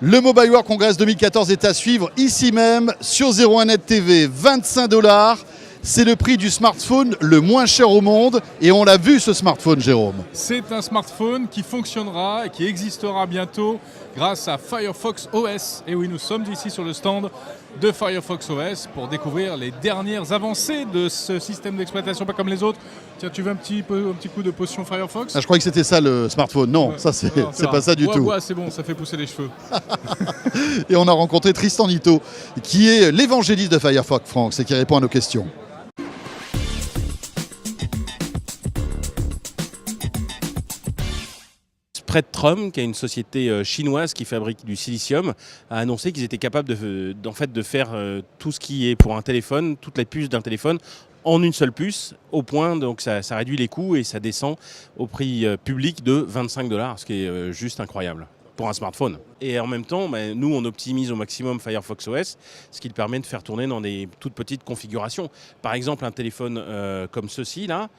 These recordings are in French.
Le Mobile World Congress 2014 est à suivre ici même sur 01net TV, 25 $. C'est le prix du smartphone le moins cher au monde et on l'a vu ce smartphone, Jérôme. C'est un smartphone qui fonctionnera et qui existera bientôt grâce à Firefox OS. Et oui, nous sommes ici sur le stand de Firefox OS pour découvrir les dernières avancées de ce système d'exploitation, pas comme les autres. Tiens, tu veux un petit coup de potion Firefox? Ah, je croyais que c'était ça le smartphone. Non, ça c'est pas ça du tout. Ouais, c'est bon, ça fait pousser les cheveux. Et on a rencontré Tristan Nito, qui est l'évangéliste de Firefox France et qui répond à nos questions. Spreadtrum, qui est une société chinoise qui fabrique du silicium, a annoncé qu'ils étaient capables de faire tout ce qui est pour un téléphone, toutes les puces d'un téléphone, en une seule puce, au point, donc ça réduit les coûts et ça descend au prix public de 25 $, ce qui est juste incroyable pour un smartphone. Et en même temps, nous, on optimise au maximum Firefox OS, ce qui permet de faire tourner dans des toutes petites configurations. Par exemple, un téléphone comme ceci, là,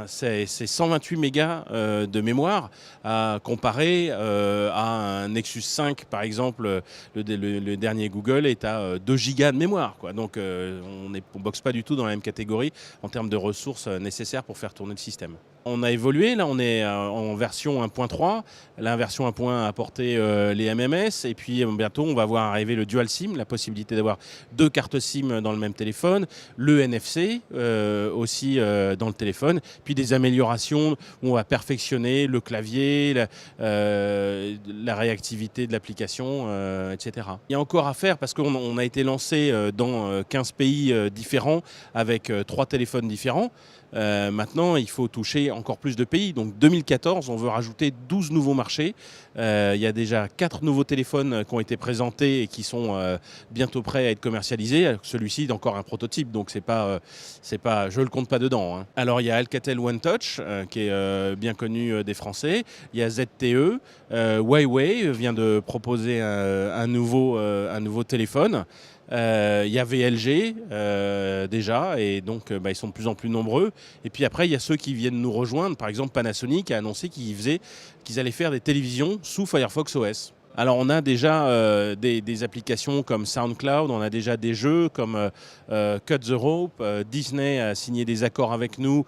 c'est 128 mégas de mémoire à comparer à un Nexus 5, par exemple. Le dernier Google est à 2 gigas de mémoire, quoi. Donc, on ne boxe pas du tout dans la même catégorie en termes de ressources nécessaires pour faire tourner le système. On a évolué, là, on est en version 1.3. La version 1.1 a apporté les MMS et puis bientôt on va voir arriver le dual SIM, la possibilité d'avoir 2 cartes SIM dans le même téléphone, le NFC aussi dans le téléphone, puis des améliorations où on va perfectionner le clavier, la réactivité de l'application, etc. Il y a encore à faire parce qu'on a été lancé dans 15 pays différents avec 3 téléphones différents. Maintenant, il faut toucher encore plus de pays. Donc 2014, on veut rajouter 12 nouveaux marchés. Il y a déjà 4 nouveaux téléphones qui ont été présentés et qui sont bientôt prêts à être commercialisés. Celui-ci est encore un prototype, donc je le compte pas dedans, hein. Alors il y a Alcatel One Touch qui est bien connu des Français. Il y a ZTE. Huawei vient de proposer un nouveau téléphone. Il y a VLG déjà, et donc ils sont de plus en plus nombreux. Et puis après, il y a ceux qui viennent nous rejoindre. Par exemple, Panasonic a annoncé qu'ils allaient faire des télévisions sous Firefox OS. Alors on a déjà des applications comme SoundCloud, on a déjà des jeux comme Cut the Rope. Disney a signé des accords avec nous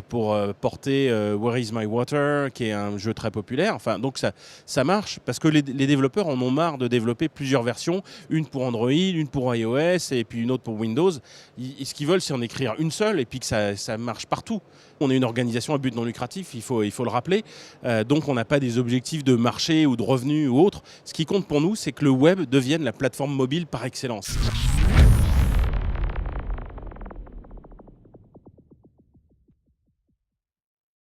pour porter Where is My Water, qui est un jeu très populaire. Enfin, donc ça marche parce que les développeurs en ont marre de développer plusieurs versions, une pour Android, une pour iOS et puis une autre pour Windows. Ce qu'ils veulent, c'est en écrire une seule et puis que ça marche partout. On est une organisation à but non lucratif, il faut le rappeler. Donc on n'a pas des objectifs de marché ou de revenus ou autre. Ce qui compte pour nous, c'est que le web devienne la plateforme mobile par excellence.